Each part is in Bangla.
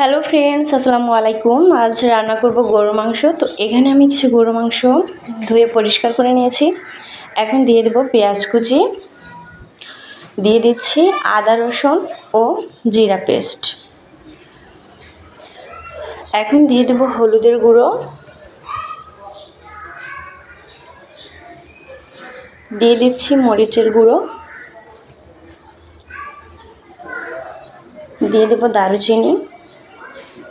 হ্যালো ফ্রেন্ডস, আসসালামু আলাইকুম। আজ রান্না করব গরুর মাংস। তো এখানে আমি কিছু গরুর মাংস ধুয়ে পরিষ্কার করে নিয়েছি। এখন দিয়ে দেব পেঁয়াজ কুচি, দিয়ে দিচ্ছি আদা রসুন ও জিরা পেস্ট। এখন দিয়ে দেব হলুদের গুঁড়ো, দিয়ে দিচ্ছি মরিচের গুঁড়ো, দিয়ে দেব দারুচিনি,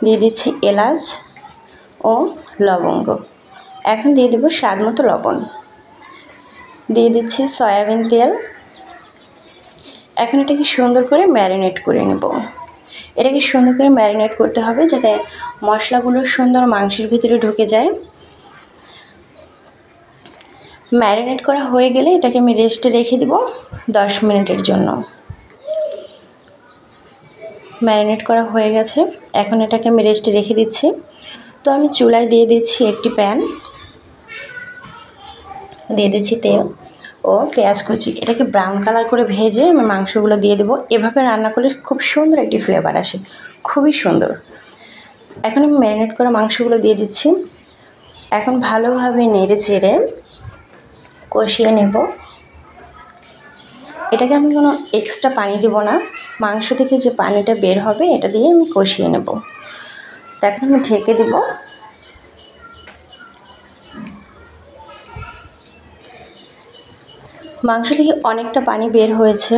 দিয়ে দিচ্ছি এলাচ ও লবঙ্গ। এখন দিয়ে দেব স্বাদ মতো লবণ, দিয়ে দিচ্ছি সয়াবিন তেল। এখন এটাকে সুন্দর করে ম্যারিনেট করে নেব। এটাকে সুন্দর করে ম্যারিনেট করতে হবে যাতে মশলাগুলো সুন্দর মাংসের ভিতরে ঢুকে যায়। ম্যারিনেট করা হয়ে গেলে এটাকে আমি রেস্টে রেখে দেব 10 মিনিটের জন্য। ম্যারিনেট করা হয়ে গেছে, এখন এটাকে আমি রেস্টে রেখে দিচ্ছি। তো আমি চুলায় দিয়ে দিচ্ছি একটি প্যান, দিয়ে দিচ্ছি তেল ও পেঁয়াজ কুচি। এটাকে ব্রাউন কালার করে ভেজে আমি মাংসগুলো দিয়ে দেবো। এভাবে রান্না করলে খুব সুন্দর একটি ফ্লেভার আসে, খুবই সুন্দর। এখন আমি ম্যারিনেট করা মাংসগুলো দিয়ে দিচ্ছি। এখন ভালোভাবে নেড়ে চেড়ে কষিয়ে নেব। এটাকে আমি কোনো এক্সট্রা পানি দেব না, মাংস থেকে যে পানিটা বের হবে এটা দিয়ে আমি কষিয়ে নেব। এখন আমি ঢেকে দেব। মাংস থেকে অনেকটা পানি বের হয়েছে,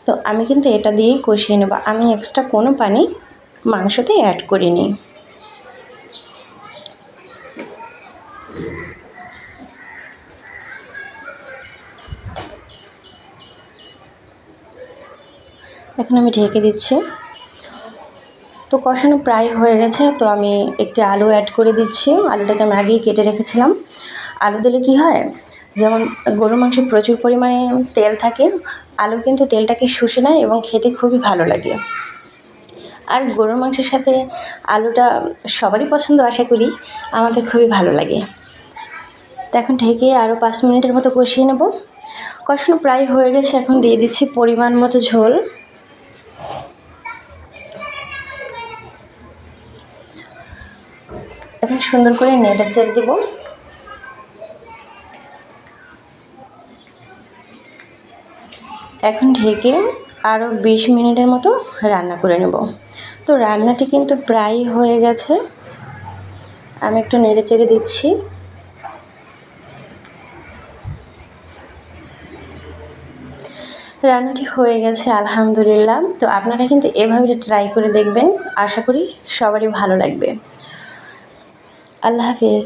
তো আমি কিন্তু এটা দিয়েই কষিয়ে নেব। আমি এক্সট্রা কোনো পানি মাংসতে অ্যাড করিনি। এখন আমি ঢেকে দিচ্ছি। তো কষানো প্রায় হয়ে গেছে, তো আমি একটি আলু অ্যাড করে দিচ্ছি। আলুটাকে আমি আগেই কেটে রেখেছিলাম। আলু দিলে কি হয়, যেমন গরুর মাংসে প্রচুর পরিমাণে তেল থাকে, আলু কিন্তু তেলটাকে শুষে নেয় এবং খেতে খুবই ভালো লাগে। আর গরুর মাংসের সাথে আলুটা সবারই পছন্দ, আশা করি আমাদের খুবই ভালো লাগে। তো এখন ঢেকে আরও 5 মিনিটের মতো কষিয়ে নেব। কষানো প্রায় হয়ে গেছে, এখন দিয়ে দিচ্ছি পরিমাণ মতো ঝোল। এখন সুন্দর করে নেড়ে চেড়ে দেব। এখন ঢেকে আরও 20 মিনিটের মতো রান্না করে নেব। তো রান্নাটি কিন্তু প্রায় হয়ে গেছে, আমি একটু নেড়ে চেড়ে দিচ্ছি। রান্নাটি হয়ে গেছে আলহামদুলিল্লাহ। তো আপনারা কিন্তু এভাবে ট্রাই করে দেখবেন, আশা করি সবারই ভালো লাগবে। আল্লাহ হাফেজ।